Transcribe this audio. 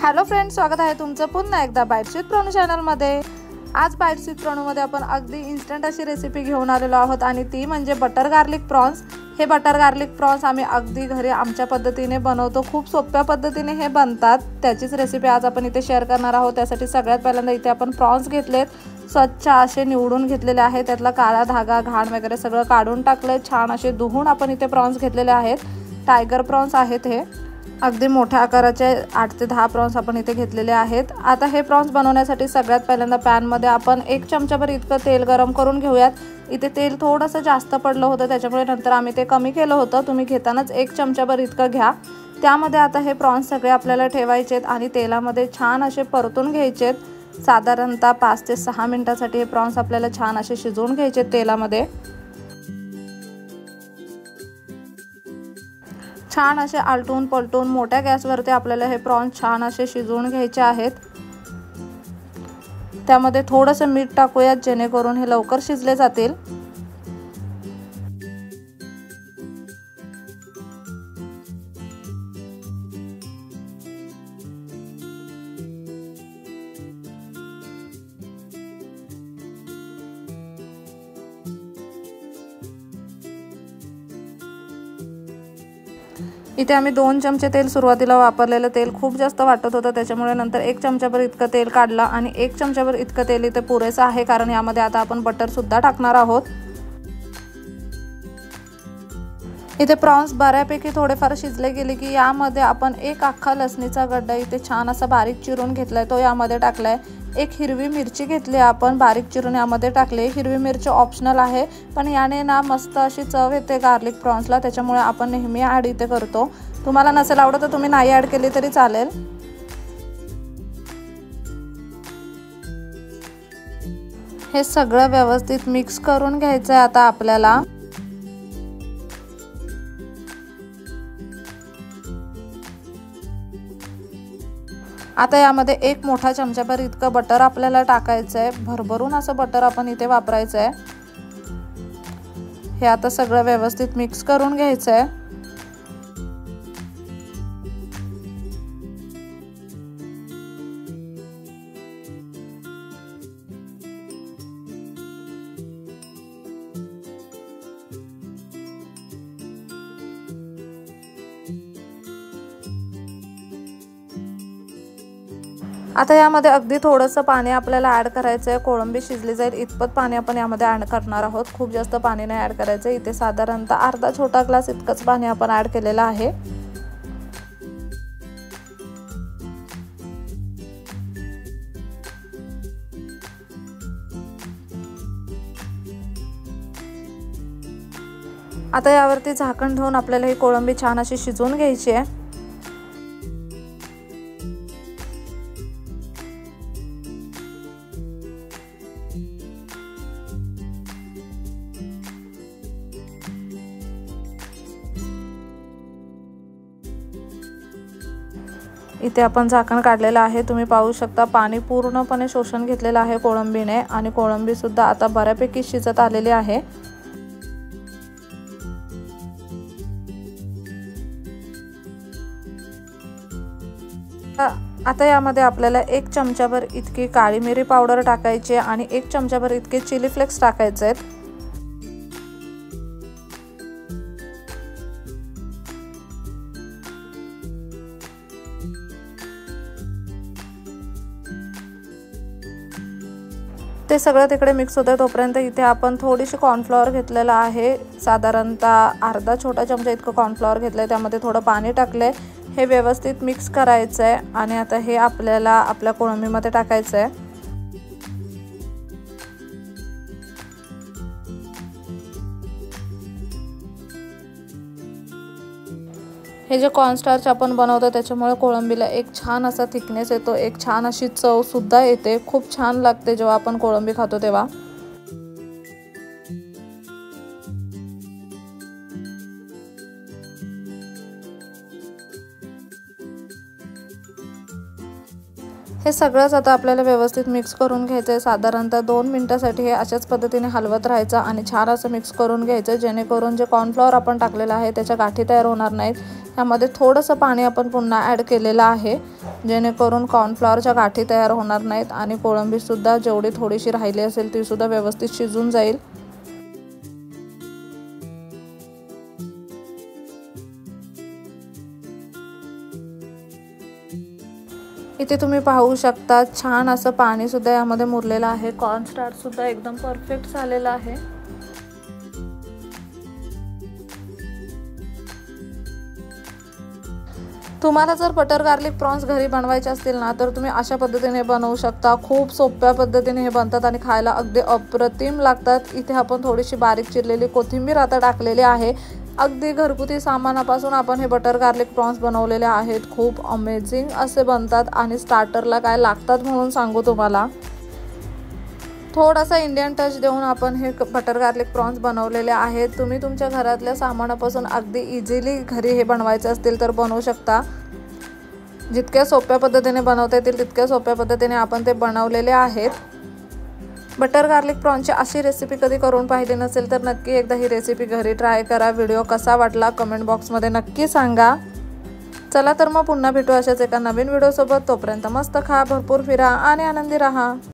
Hello friends, स्वागत आहे तुमचं पुन्हा एकदा बाईट्स विथ प्रणू चॅनलमध्ये। आज बाईट्स विथ प्रणूमध्ये आपण अगदी इन्स्टंट अशी रेसिपी घेऊन आलेलो आहोत आणि ती म्हणजे बटर गार्लिक प्रॉन्स। हे बटर गार्लिक प्रॉन्स आम्ही अगदी घरी आमच्या पद्धतीने बनवतो, खूप सोप्या पद्धतीने हे बनतात। त्याचीच रेसिपी आज आपण इथे शेअर करणार आहोत। त्यासाठी सगळ्यात पहिल्यांदा इथे आपण प्रॉन्स घेतलेत, स्वच्छ असे निवडून घेतलेले आहेत, त्यातला काळा धागा घाण वगैरे सगळं काढून टाकले। छान असे धुवून आपण इथे प्रॉन्स घेतलेले आहेत। टायगर प्रॉन्स आहेत हे, अगदी मोठ्या आकाराचे 8 ते 10 प्रॉन्स आपण इथे घेतलेले आहेत। आता हे प्रॉन्स बनवण्यासाठी सगळ्यात पहिल्यांदा पॅन मध्ये आपण 1 चमचाभर इतकं तेल गरम करून घेऊयात। इथे तेल थोडंसं जास्त पडलं होतं, त्याच्यामुळे नंतर आम्ही ते कमी केलं होतं। तुम्ही घेतानाच 1 चमचाभर इतकं घ्या। त्यामध्ये आता हे प्रॉन्स सगळे आपल्याला ठेवायचेत आणि तेलामध्ये छान असे परतून घ्यायचेत। साधारणतः 5 ते 6 मिनिटांसाठी हे प्रॉन्स आपल्याला छान असे शिजवून घ्यायचेत तेलामध्ये। छान असे आलटून पलटून मोठ्या गॅसवरती आपल्याला हे प्रॉन्स छान असे शिजवून घ्यायचे आहेत। त्यामध्ये थोडंसं मीठ टाकूयात जेणेकरून हे लवकर शिजले जातील। इथे आम्ही 2 चमचे तेल सुरुवातीला वापरलेलं तेल खूप जास्त वाटत होतं, त्याच्यामुळे नंतर 1 चमचाभर इतकं तेल काढलं आणि 1 चमचाभर इतकं तेल इथे पुरेसं आहे, कारण यामध्ये आता आपण बटर सुद्धा टाकणार आहोत। इथे प्रॉन्स बऱ्यापैकी थोडेफार शिजले गेले की यामध्ये आपण 1 अख्खा लसणीचा गड्डा इथे छान असा बारीक चिरून घेतलाय, तो यामध्ये टाकलाय। 1 हिरवी मिरची घेतली आपण बारीक चिरून यामध्ये टाकले। हिरवी मिरची ऑप्शनल आहे, पण याने ना मस्त अशी चव येते गार्लिक प्रॉन्सला, त्याच्यामुळे आपण नेहमी ॲड इथे करतो। तुम्हाला नसेल आवडत तर तुम्ही नाही ॲड केली तरी चालेल। हे सगळं व्यवस्थित मिक्स करून घ्यायचं आहे आता आपल्याला। आता यामध्ये 1 मोठा चमचाभर इतकं बटर आपल्याला टाकायचं आहे। भरभरून असं बटर आपण इथे वापरायचं आहे। हे आता सगळं व्यवस्थित मिक्स करून घ्यायचं आहे। आता यामध्ये अगदी थोडंसं पाणी आपल्याला ॲड करायचं आहे। कोळंबी शिजली जाईल इतपत पाणी आपण यामध्ये ॲड करणार आहोत, खूप जास्त पाणी नाही ॲड करायचं। इथे साधारणतः अर्धा छोटा ग्लास इतकंच पाणी आपण ॲड केलेलं आहे। आता यावरती झाकण ठेवून आपल्याला ही कोळंबी छान अशी शिजवून घ्यायची आहे। इथे आपण झाकण काढलेलं आहे, तुम्ही पाहू शकता पाणी पूर्णपणे शोषण घेतलेलं आहे कोळंबीने आणि कोळंबी सुद्धा आता बऱ्यापैकी शिजत आलेली आहे। आता यामध्ये आपल्याला 1 चमचाभर इतकी काळी मिरी पावडर टाकायची आणि 1 चमचाभर इतके चिली फ्लेक्स टाकायचे आहेत। ते सगळं तिकडे मिक्स होतं तोपर्यंत इथे आपण थोडीशी कॉर्नफ्लॉवर घेतलेला आहे। साधारणतः अर्धा छोटा चमचा इतकं कॉर्नफ्लॉवर घेतलंय, त्यामध्ये थोडं पाणी टाकलंय। हे व्यवस्थित मिक्स करायचं आहे आणि आता हे आपल्याला आपल्या कोळंबीमध्ये टाकायचं आहे। हे जे कॉर्नस्टार्च आपण बनवतो त्याच्यामुळे कोळंबीला एक छान असा थिकनेस येतो, एक छान अशी चव सुद्धा येते। खूप छान लागते जेव्हा आपण कोळंबी खातो तेव्हा। हे सगळंच आता आपल्याला व्यवस्थित मिक्स करून घ्यायचं आहे। साधारणतः 2 मिनिटासाठी हे अशाच पद्धतीने हलवत राहायचं आणि छान असं मिक्स करून घ्यायचं, जेणेकरून जे कॉर्नफ्लॉवर आपण टाकलेलं आहे त्याच्या गाठी तयार होणार नाहीत। यामध्ये थोडंसं पाणी आपण पुन्हा ॲड केलेलं आहे, जेणेकरून कॉर्नफ्लॉवरच्या गाठी तयार होणार नाहीत आणि कोळंबीसुद्धा जेवढी थोडीशी राहिली असेल तीसुद्धा व्यवस्थित शिजून जाईल। इथे तुम्ही पाहू शकता छान असं पाणी सुद्धा यामध्ये मुरलेलं आहे। कॉर्नस्टार्च सुद्धा एकदम परफेक्ट झालेला आहे। तुम्हाला जर बटर गार्लिक प्रॉन्स घरी बनवायचे असतील ना, तर तुम्ही अशा पद्धतीने बनवू शकता। खूप सोप्या पद्धतीने हे बनतात आणि खायला अगदी अप्रतिम लागतात। इथे आपण थोडीशी बारीक चिरलेली कोथिंबीर आता टाकलेली आहे। अगदी घरगुती सामानापासून आपण हे बटर गार्लिक प्रॉन्स बनवलेले आहेत। खूप अमेझिंग असे बनतात आणि स्टार्टरला काय लागतात म्हणून सांगू तुम्हाला। थोडासा इंडियन टच देऊन आपण हे बटर गार्लिक प्रॉन्स बनवलेले आहेत। तुम्ही तुमच्या घरातल्या सामानापासून अगदी इझिली घरी हे बनवायचे असतील तर बनवू शकता। जितक्या सोप्या पद्धतीने बनवता येतील तितक्या सोप्या पद्धतीने आपण ते बनवलेले आहेत। बटर गार्लिक प्रॉन्सची अशी रेसिपी कधी करून पाहिली नसेल तर नक्की एकदा ही रेसिपी घरी ट्राय करा। व्हिडिओ कसा वाटला कमेंट बॉक्समध्ये नक्की सांगा। चला तर मग पुन्हा भेटू अशाच एका नवीन व्हिडिओसोबत। तोपर्यंत मस्त खा, भरपूर फिरा आणि आनंदी राहा।